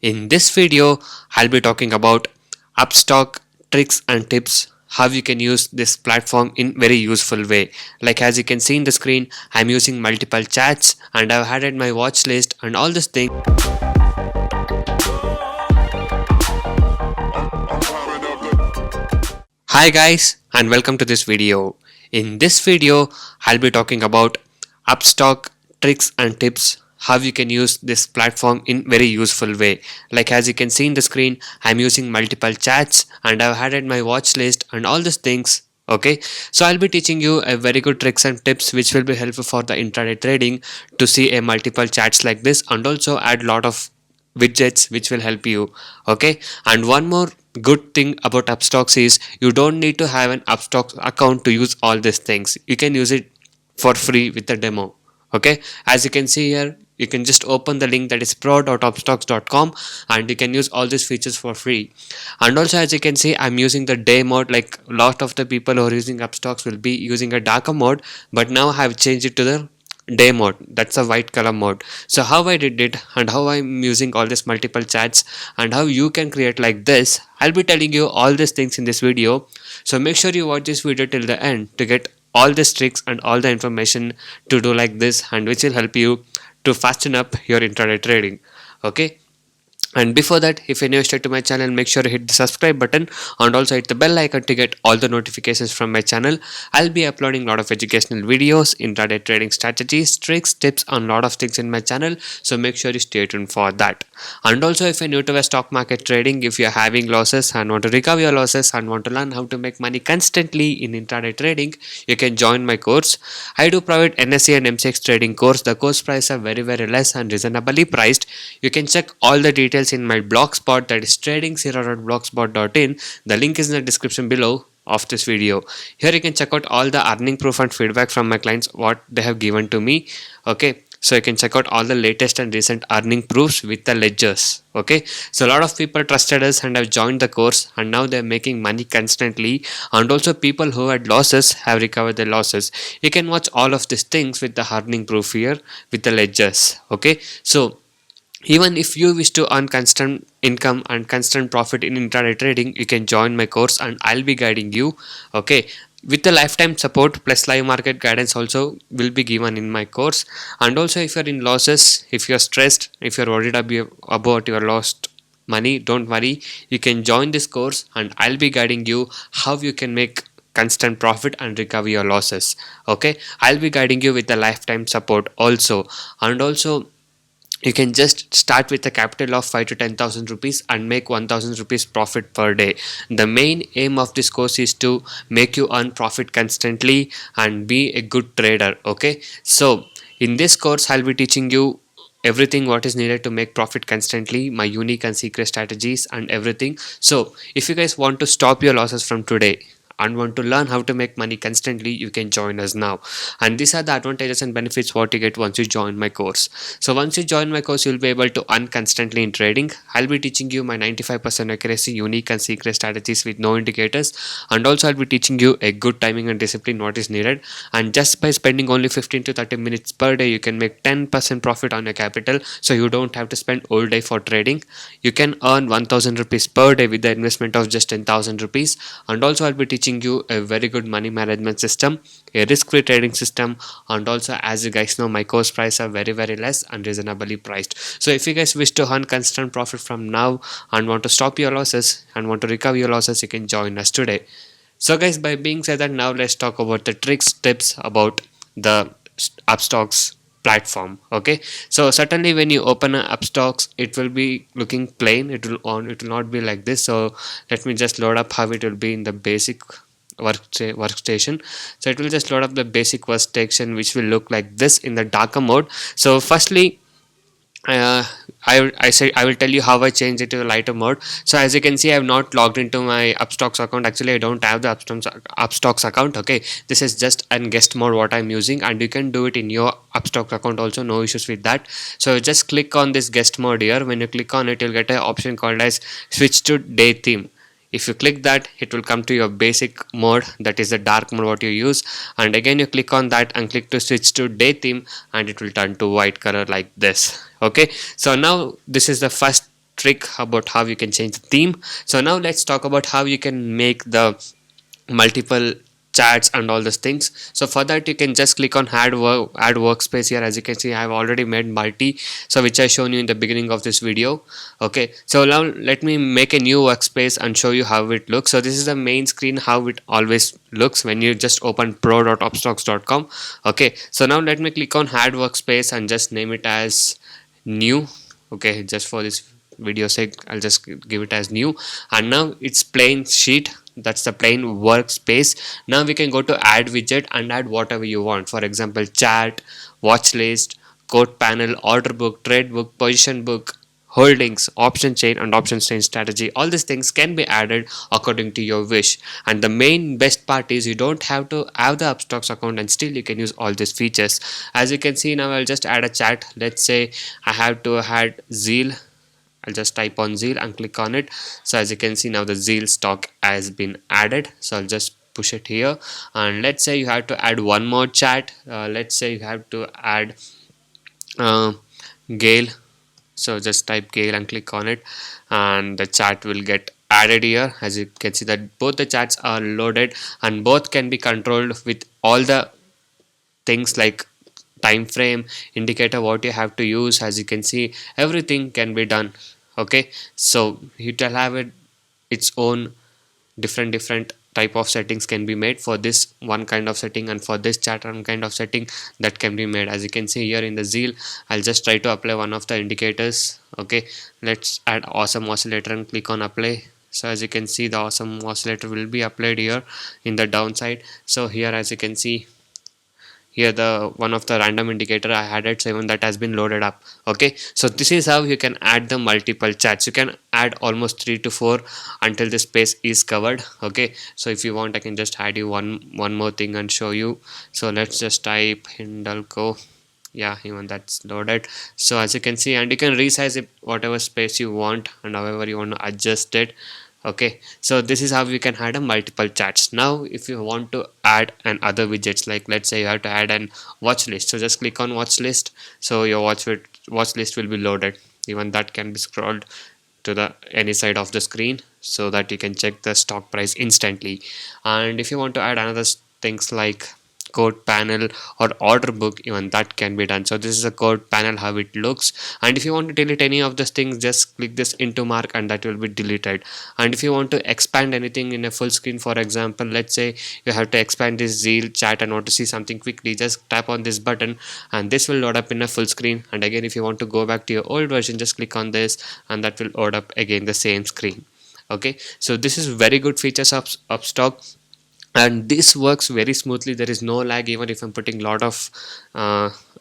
In this video, I'll be talking about Upstock tricks and tips how you can use this platform in very useful way. Like as you can see in the screen, I'm using multiple chats and I've added my watch list and all this thing. Hi guys and welcome to this video. In this video, I'll be talking about Upstock tricks and tips how you can use this platform in very useful way. Like as you can see in the screen, I'm using multiple chats and I've added my watch list and all these things. Okay, so I'll be teaching you a very good tricks and tips which will be helpful for the intraday trading to see a multiple chats like this and also add lot of widgets which will help you. Okay, and one more good thing about Upstox is you don't need to have an Upstox account to use all these things. You can use it for free with the demo. Okay, as you can see here, you can just open the link that is pro.upstox.com and you can use all these features for free. And also as you can see, I'm using the day mode. Like a lot of the people who are using Upstox will be using a darker mode, but now I have changed it to the day mode. That's a white color mode. So how I did it and how I'm using all these multiple chats and how you can create like this, I'll be telling you all these things in this video. So make sure you watch this video till the end to get all these tricks and all the information to do like this, and which will help you to fasten up your intraday trading. Okay, and before that, if you're new to my channel, make sure to hit the subscribe button and also hit the bell icon to get all the notifications from my channel. I'll be uploading a lot of educational videos, intraday trading strategies, tricks, tips on a lot of things in my channel. So make sure you stay tuned for that. And also if you're new to the stock market trading, if you're having losses and want to recover your losses and want to learn how to make money constantly in intraday trading, you can join my course. I do provide NSE and MCX trading course. The course price are very less and reasonably priced. You can check all the details in my blogspot, that is trading0.blogspot.in. The link is in the description below of this video. Here you can check out all the earning proof and feedback from my clients, what they have given to me. Okay, so you can check out all the latest and recent earning proofs with the ledgers. Okay, so a lot of people trusted us and have joined the course and now they're making money constantly, and also people who had losses have recovered their losses. You can watch all of these things with the earning proof here with the ledgers. Okay, so even if you wish to earn constant income and constant profit in intraday trading, you can join my course and I'll be guiding you. Okay, with the lifetime support plus live market guidance also will be given in my course. And also if you're in losses, if you're stressed, if you're worried about your lost money, don't worry, you can join this course and I'll be guiding you how you can make constant profit and recover your losses. Okay, I'll be guiding you with the lifetime support also. And also you can just start with a capital of 5 to 10,000 rupees and make 1,000 rupees profit per day. The main aim of this course is to make you earn profit constantly and be a good trader. Okay, so in this course I'll be teaching you everything what is needed to make profit constantly, my unique and secret strategies and everything. So if you guys want to stop your losses from today and want to learn how to make money constantly, you can join us now. And these are the advantages and benefits what you get once you join my course. So once you join my course, you'll be able to earn constantly in trading. I'll be teaching you my 95% accuracy, unique and secret strategies with no indicators, and also I'll be teaching you a good timing and discipline what is needed. And just by spending only 15 to 30 minutes per day, you can make 10% profit on your capital, so you don't have to spend all day for trading. You can earn 1,000 rupees per day with the investment of just 10,000 rupees. And also I'll be teaching you a very good money management system, a risk-free trading system, and also as you guys know, my course price are very less and reasonably priced. So if you guys wish to earn constant profit from now and want to stop your losses and want to recover your losses, you can join us today. So guys, by being said that, now let's talk about the tricks, tips about the Upstox platform. Okay, so certainly when you open an Upstox, it will be looking plain. It will not be like this. So let me just load up how it will be in the basic workstation. So it will just load up the basic workstation, which will look like this in the darker mode. So firstly, I will tell you how I changed it to the lighter mode. So as you can see, I have not logged into my Upstox account. Actually, I don't have the Upstox account. Okay, this is just an guest mode what I'm using, and you can do it in your Upstox account also, no issues with that. So just click on this guest mode here. When you click on it, you'll get an option called as switch to day theme. If you click that, it will come to your basic mode, that is the dark mode what you use, and again you click on that and click to switch to day theme and it will turn to white color like this. Okay, so now this is the first trick about how you can change the theme. So now let's talk about how you can make the multiple chats and all those things. So for that you can just click on add workspace. Here as you can see I have already made multi, so which I shown you in the beginning of this video. Okay, so now let me make a new workspace and show you how it looks. So this is the main screen, how it always looks when you just open pro.upstox.com. Okay, so now let me click on add workspace and just name it as new. Okay, just for this video sake I'll just give it as new. And now it's plain sheet, that's the plain workspace. Now we can go to add widget and add whatever you want. For example, chat, watch list, code panel, order book, trade book, position book, holdings, option chain and option chain strategy. All these things can be added according to your wish. And the main best part is you don't have to have the Upstox account and still you can use all these features. As you can see, now I'll just add a chat. Let's say I have to add zeal. I'll just type on zeal and click on it. So as you can see, now the zeal stock has been added. So I'll just push it here. And let's say you have to add one more chat. Let's say you have to add uh, Gale. So just type Gale and click on it, and the chat will get added here. As you can see that both the chats are loaded and both can be controlled with all the things like time frame, indicator, what you have to use. As you can see, everything can be done. Okay, so it will have its own different type of settings can be made for this one kind of setting, and for this chat one kind of setting that can be made. As you can see here in the zeal, I'll just try to apply one of the indicators. Okay, let's add awesome oscillator and click on apply. So as you can see, the awesome oscillator will be applied here in the downside. So here as you can see, here the one of the random indicator I added 7 that has been loaded up. Okay, so this is how you can add the multiple chats. You can add almost 3 to 4 until the space is covered. Okay, so if you want I can just add you one more thing and show you. So let's just type Hindalco. Yeah, even that's loaded. So as you can see, and you can resize it whatever space you want and however you want to adjust it. Okay, so this is how you can add a multiple chats. Now if you want to add an other widgets, like let's say you have to add an watch list, so just click on watch list. So your watch list will be loaded. Even that can be scrolled to the any side of the screen so that you can check the stock price instantly. And if you want to add another things like code panel or order book, even that can be done. So this is a code panel, how it looks. And if you want to delete any of these things, just click this into mark and that will be deleted. And if you want to expand anything in a full screen, for example, let's say you have to expand this zeal chat and want to see something quickly, just tap on this button and this will load up in a full screen. And again, if you want to go back to your old version, just click on this and that will load up again the same screen. Okay, so this is very good features of Upstox, and this works very smoothly. There is no lag even if I'm putting a lot of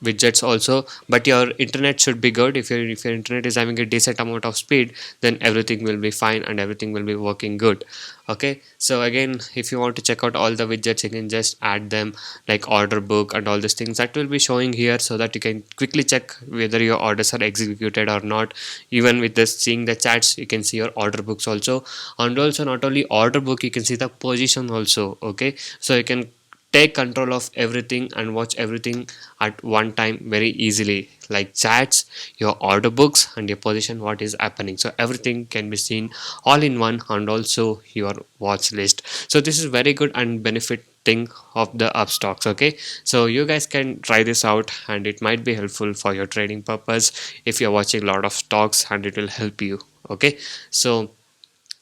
widgets also. But your internet should be good. If your internet is having a decent amount of speed, then everything will be fine and everything will be working good. Okay, so again, if you want to check out all the widgets, you can just add them, like order book and all these things that will be showing here, so that you can quickly check whether your orders are executed or not. Even with this seeing the chats, you can see your order books also. And also not only order book, you can see the position also. Okay, so you can take control of everything and watch everything at one time very easily, like chats, your order books and your position, what is happening. So everything can be seen all in one, and also your watch list. So this is very good and benefit thing of the Upstox. Okay, so you guys can try this out and it might be helpful for your trading purpose if you're watching a lot of stocks, and it will help you. Okay, so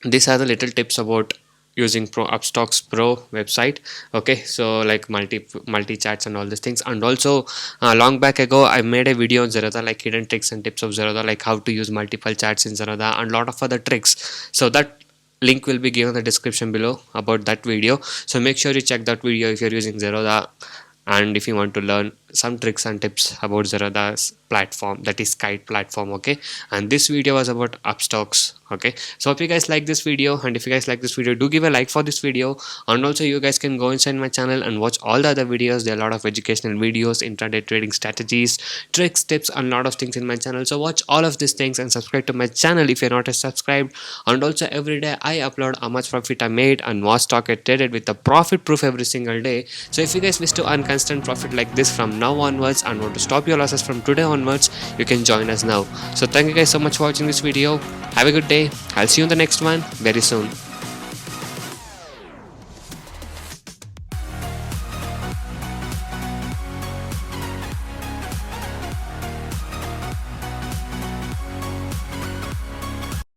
these are the little tips about using Upstox Pro website. Okay, so like multi chats and all these things. And also long back ago I made a video on Zerodha, like hidden tricks and tips of Zerodha, like how to use multiple chats in Zerodha and lot of other tricks. So that link will be given in the description below about that video. So make sure you check that video if you're using Zerodha, and if you want to learn some tricks and tips about Zerodha's platform, that is Kite platform. Okay, and this video was about Upstox. Okay, so hope you guys like this video, and if you guys like this video, do give a like for this video. And also you guys can go inside my channel and watch all the other videos. There are a lot of educational videos, intraday trading strategies, tricks, tips and a lot of things in my channel. So watch all of these things and subscribe to my channel if you're not yet subscribed. And also every day I upload how much profit I made and what stock I traded with the profit proof every single day. So if you guys wish to earn constant profit like this from from now onwards and want to stop your losses from today onwards, you can join us now. So thank you guys so much for watching this video. Have a good day. I'll see you in the next one very soon.